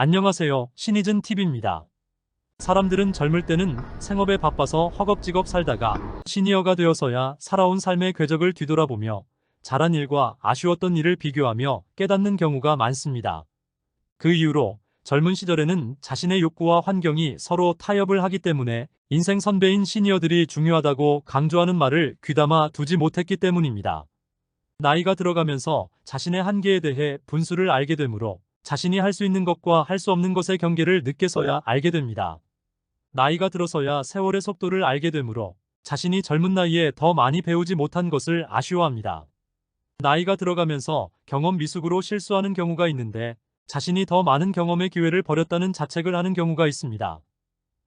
안녕하세요. 신이즌 TV입니다. 사람들은 젊을 때는 생업에 바빠서 허겁지겁 살다가 시니어가 되어서야 살아온 삶의 궤적을 뒤돌아보며 잘한 일과 아쉬웠던 일을 비교하며 깨닫는 경우가 많습니다. 그 이후로 젊은 시절에는 자신의 욕구와 환경이 서로 타협을 하기 때문에 인생 선배인 시니어들이 중요하다고 강조하는 말을 귀담아 두지 못했기 때문입니다. 나이가 들어가면서 자신의 한계에 대해 분수를 알게 되므로 자신이 할 수 있는 것과 할 수 없는 것의 경계를 늦게서야 알게 됩니다. 나이가 들어서야 세월의 속도를 알게 되므로 자신이 젊은 나이에 더 많이 배우지 못한 것을 아쉬워합니다. 나이가 들어가면서 경험 미숙으로 실수하는 경우가 있는데 자신이 더 많은 경험의 기회를 버렸다는 자책을 하는 경우가 있습니다.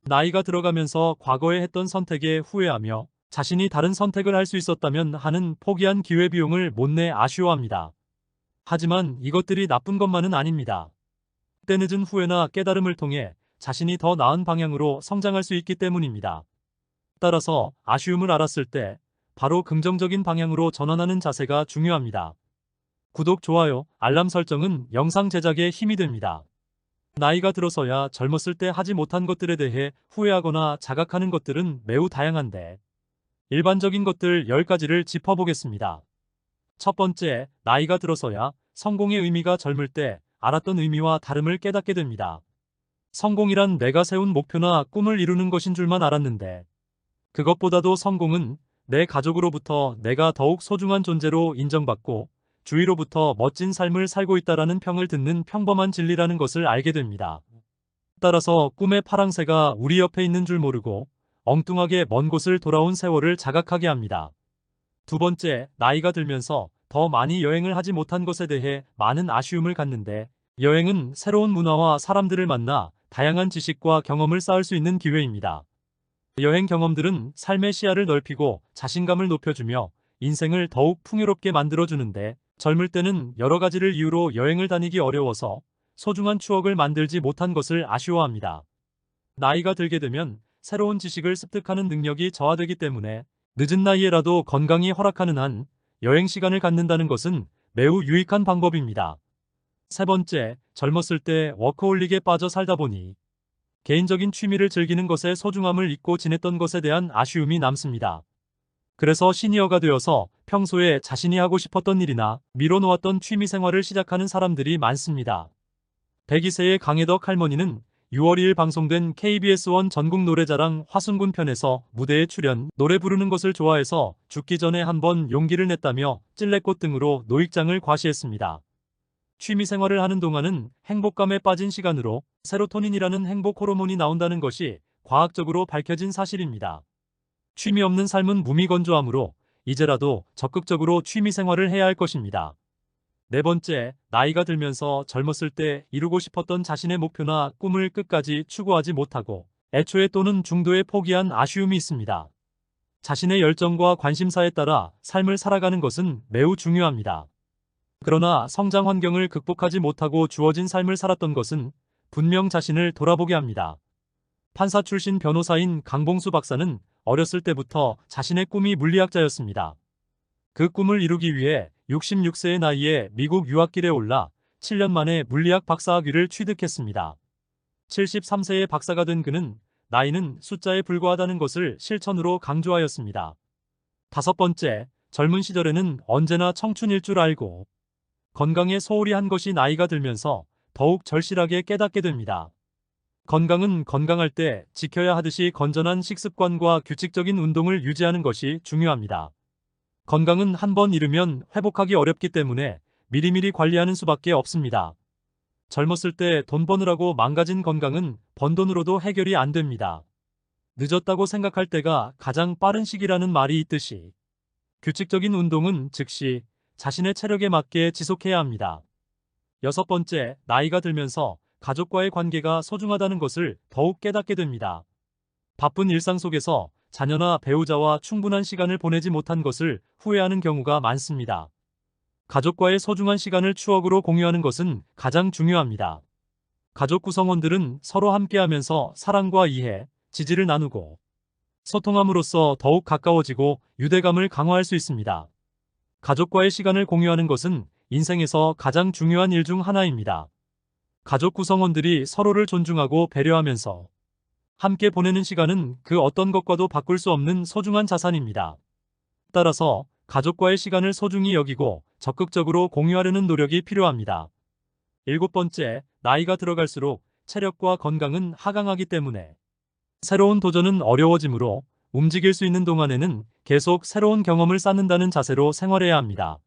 나이가 들어가면서 과거에 했던 선택에 후회하며 자신이 다른 선택을 할 수 있었다면 하는 포기한 기회비용을 못 내 아쉬워합니다. 하지만 이것들이 나쁜 것만은 아닙니다. 때늦은 후회나 깨달음을 통해 자신이 더 나은 방향으로 성장할 수 있기 때문입니다. 따라서 아쉬움을 알았을 때 바로 긍정적인 방향으로 전환하는 자세가 중요합니다. 구독, 좋아요, 알람 설정은 영상 제작에 힘이 됩니다. 나이가 들어서야 젊었을 때 하지 못한 것들에 대해 후회하거나 자각하는 것들은 매우 다양한데 일반적인 것들 10가지를 짚어보겠습니다. 첫 번째, 나이가 들어서야 성공의 의미가 젊을 때 알았던 의미와 다름을 깨닫게 됩니다. 성공이란 내가 세운 목표나 꿈을 이루는 것인 줄만 알았는데 그것보다도 성공은 내 가족으로부터 내가 더욱 소중한 존재로 인정받고 주위로부터 멋진 삶을 살고 있다라는 평을 듣는 평범한 진리라는 것을 알게 됩니다. 따라서 꿈의 파랑새가 우리 옆에 있는 줄 모르고 엉뚱하게 먼 곳을 돌아온 세월을 자각하게 합니다. 두 번째, 나이가 들면서 더 많이 여행을 하지 못한 것에 대해 많은 아쉬움을 갖는데 여행은 새로운 문화와 사람들을 만나 다양한 지식과 경험을 쌓을 수 있는 기회입니다. 여행 경험들은 삶의 시야를 넓히고 자신감을 높여주며 인생을 더욱 풍요롭게 만들어주는데 젊을 때는 여러 가지를 이유로 여행을 다니기 어려워서 소중한 추억을 만들지 못한 것을 아쉬워합니다. 나이가 들게 되면 새로운 지식을 습득하는 능력이 저하되기 때문에 늦은 나이에라도 건강이 허락하는 한 여행 시간을 갖는다는 것은 매우 유익한 방법입니다. 세 번째, 젊었을 때 워커홀릭에 빠져 살다 보니 개인적인 취미를 즐기는 것의 소중함을 잊고 지냈던 것에 대한 아쉬움이 남습니다. 그래서 시니어가 되어서 평소에 자신이 하고 싶었던 일이나 미뤄놓았던 취미 생활을 시작하는 사람들이 많습니다. 102세의 강혜덕 할머니는 6월 2일 방송된 KBS1 전국 노래자랑 화순군 편에서 무대에 출연, 노래 부르는 것을 좋아해서 죽기 전에 한번 용기를 냈다며 찔레꽃 등으로 노익장을 과시했습니다. 취미 생활을 하는 동안은 행복감에 빠진 시간으로 세로토닌이라는 행복 호르몬이 나온다는 것이 과학적으로 밝혀진 사실입니다. 취미 없는 삶은 무미건조하므로 이제라도 적극적으로 취미 생활을 해야 할 것입니다. 네 번째, 나이가 들면서 젊었을 때 이루고 싶었던 자신의 목표나 꿈을 끝까지 추구하지 못하고 애초에 또는 중도에 포기한 아쉬움이 있습니다. 자신의 열정과 관심사에 따라 삶을 살아가는 것은 매우 중요합니다. 그러나 성장 환경을 극복하지 못하고 주어진 삶을 살았던 것은 분명 자신을 돌아보게 합니다. 판사 출신 변호사인 강봉수 박사는 어렸을 때부터 자신의 꿈이 물리학자였습니다. 그 꿈을 이루기 위해 66세의 나이에 미국 유학길에 올라 7년 만에 물리학 박사학위를 취득했습니다. 73세의 박사가 된 그는 나이는 숫자에 불과하다는 것을 실천으로 강조하였습니다. 다섯 번째, 젊은 시절에는 언제나 청춘일 줄 알고 건강에 소홀히 한 것이 나이가 들면서 더욱 절실하게 깨닫게 됩니다. 건강은 건강할 때 지켜야 하듯이 건전한 식습관과 규칙적인 운동을 유지하는 것이 중요합니다. 건강은 한번 잃으면 회복하기 어렵기 때문에 미리미리 관리하는 수밖에 없습니다. 젊었을 때 돈 버느라고 망가진 건강은 번 돈으로도 해결이 안 됩니다. 늦었다고 생각할 때가 가장 빠른 시기라는 말이 있듯이 규칙적인 운동은 즉시 자신의 체력에 맞게 지속해야 합니다. 여섯 번째, 나이가 들면서 가족과의 관계가 소중하다는 것을 더욱 깨닫게 됩니다. 바쁜 일상 속에서 자녀나 배우자와 충분한 시간을 보내지 못한 것을 후회하는 경우가 많습니다. 가족과의 소중한 시간을 추억으로 공유하는 것은 가장 중요합니다. 가족 구성원들은 서로 함께하면서 사랑과 이해, 지지를 나누고 소통함으로써 더욱 가까워지고 유대감을 강화할 수 있습니다. 가족과의 시간을 공유하는 것은 인생에서 가장 중요한 일 중 하나입니다. 가족 구성원들이 서로를 존중하고 배려하면서 함께 보내는 시간은 그 어떤 것과도 바꿀 수 없는 소중한 자산입니다. 따라서 가족과의 시간을 소중히 여기고 적극적으로 공유하려는 노력이 필요합니다. 일곱 번째, 나이가 들어갈수록 체력과 건강은 하강하기 때문에 새로운 도전은 어려워지므로 움직일 수 있는 동안에는 계속 새로운 경험을 쌓는다는 자세로 생활해야 합니다.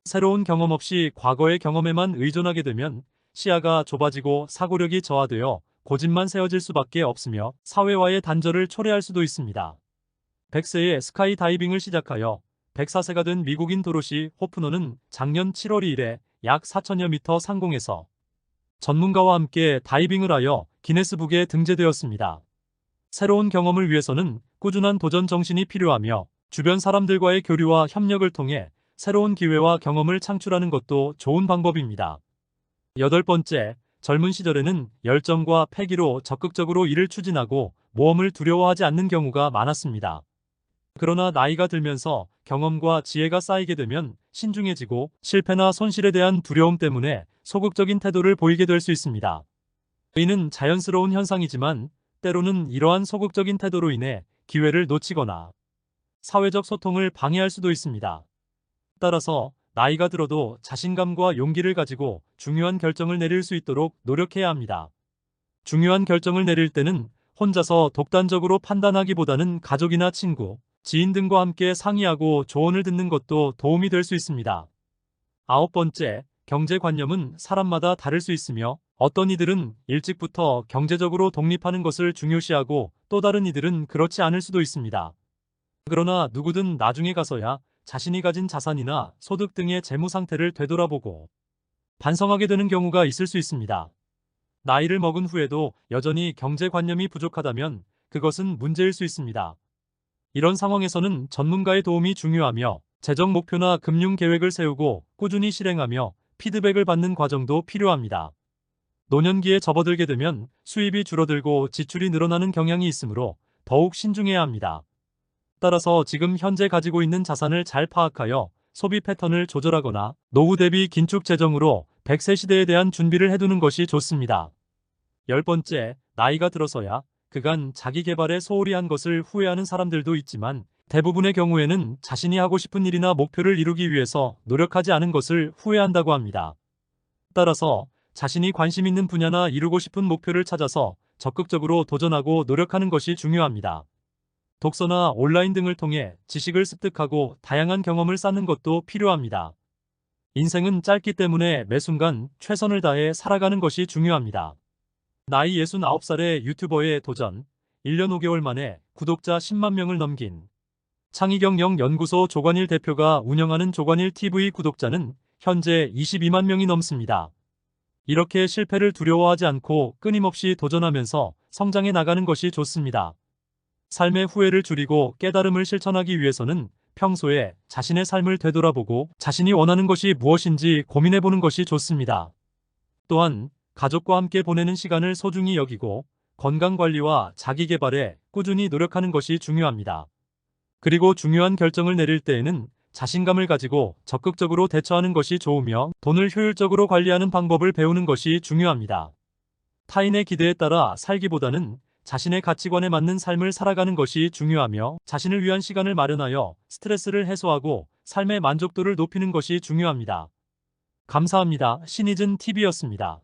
새로운 경험 없이 과거의 경험에만 의존하게 되면 시야가 좁아지고 사고력이 저하되어 고집만 세워질 수밖에 없으며 사회와의 단절을 초래할 수도 있습니다. 100세에 스카이 다이빙을 시작하여 104세가 된 미국인 도로시 호프너는 작년 7월 2일에 약 4천여 미터 상공에서 전문가와 함께 다이빙을 하여 기네스북에 등재되었습니다. 새로운 경험을 위해서는 꾸준한 도전 정신이 필요하며 주변 사람들과의 교류와 협력을 통해 새로운 기회와 경험을 창출하는 것도 좋은 방법입니다. 여덟 번째, 젊은 시절에는 열정과 패기로 적극적으로 일을 추진하고 모험을 두려워하지 않는 경우가 많았습니다. 그러나 나이가 들면서 경험과 지혜가 쌓이게 되면 신중해지고 실패나 손실에 대한 두려움 때문에 소극적인 태도를 보이게 될 수 있습니다. 이는 자연스러운 현상이지만 때로는 이러한 소극적인 태도로 인해 기회를 놓치거나 사회적 소통을 방해할 수도 있습니다. 따라서 나이가 들어도 자신감과 용기를 가지고 중요한 결정을 내릴 수 있도록 노력해야 합니다. 중요한 결정을 내릴 때는 혼자서 독단적으로 판단하기보다는 가족이나 친구, 지인 등과 함께 상의하고 조언을 듣는 것도 도움이 될 수 있습니다. 아홉 번째, 경제관념은 사람마다 다를 수 있으며 어떤 이들은 일찍부터 경제적으로 독립하는 것을 중요시하고 또 다른 이들은 그렇지 않을 수도 있습니다. 그러나 누구든 나중에 가서야 자신이 가진 자산이나 소득 등의 재무 상태를 되돌아보고 반성하게 되는 경우가 있을 수 있습니다. 나이를 먹은 후에도 여전히 경제관념이 부족하다면 그것은 문제일 수 있습니다. 이런 상황에서는 전문가의 도움이 중요하며 재정 목표나 금융 계획을 세우고 꾸준히 실행하며 피드백을 받는 과정도 필요합니다. 노년기에 접어들게 되면 수입이 줄어들고 지출이 늘어나는 경향이 있으므로 더욱 신중해야 합니다. 따라서 지금 현재 가지고 있는 자산을 잘 파악하여 소비 패턴을 조절하거나 노후 대비 긴축 재정으로 100세 시대에 대한 준비를 해두는 것이 좋습니다. 열 번째, 나이가 들어서야 그간 자기 개발에 소홀히 한 것을 후회하는 사람들도 있지만 대부분의 경우에는 자신이 하고 싶은 일이나 목표를 이루기 위해서 노력하지 않은 것을 후회한다고 합니다. 따라서 자신이 관심 있는 분야나 이루고 싶은 목표를 찾아서 적극적으로 도전하고 노력하는 것이 중요합니다. 독서나 온라인 등을 통해 지식을 습득하고 다양한 경험을 쌓는 것도 필요합니다. 인생은 짧기 때문에 매 순간 최선을 다해 살아가는 것이 중요합니다. 나이 69살의 유튜버의 도전, 1년 5개월 만에 구독자 10만 명을 넘긴 창의경 연구소 조관일 대표가 운영하는 조관일 TV 구독자는 현재 22만 명이 넘습니다. 이렇게 실패를 두려워하지 않고 끊임없이 도전하면서 성장해 나가는 것이 좋습니다. 삶의 후회를 줄이고 깨달음을 실천하기 위해서는 평소에 자신의 삶을 되돌아보고 자신이 원하는 것이 무엇인지 고민해보는 것이 좋습니다. 또한 가족과 함께 보내는 시간을 소중히 여기고 건강관리와 자기개발에 꾸준히 노력하는 것이 중요합니다. 그리고 중요한 결정을 내릴 때에는 자신감을 가지고 적극적으로 대처하는 것이 좋으며 돈을 효율적으로 관리하는 방법을 배우는 것이 중요합니다. 타인의 기대에 따라 살기보다는 자신의 가치관에 맞는 삶을 살아가는 것이 중요하며 자신을 위한 시간을 마련하여 스트레스를 해소하고 삶의 만족도를 높이는 것이 중요합니다. 감사합니다. 신이즌 TV였습니다.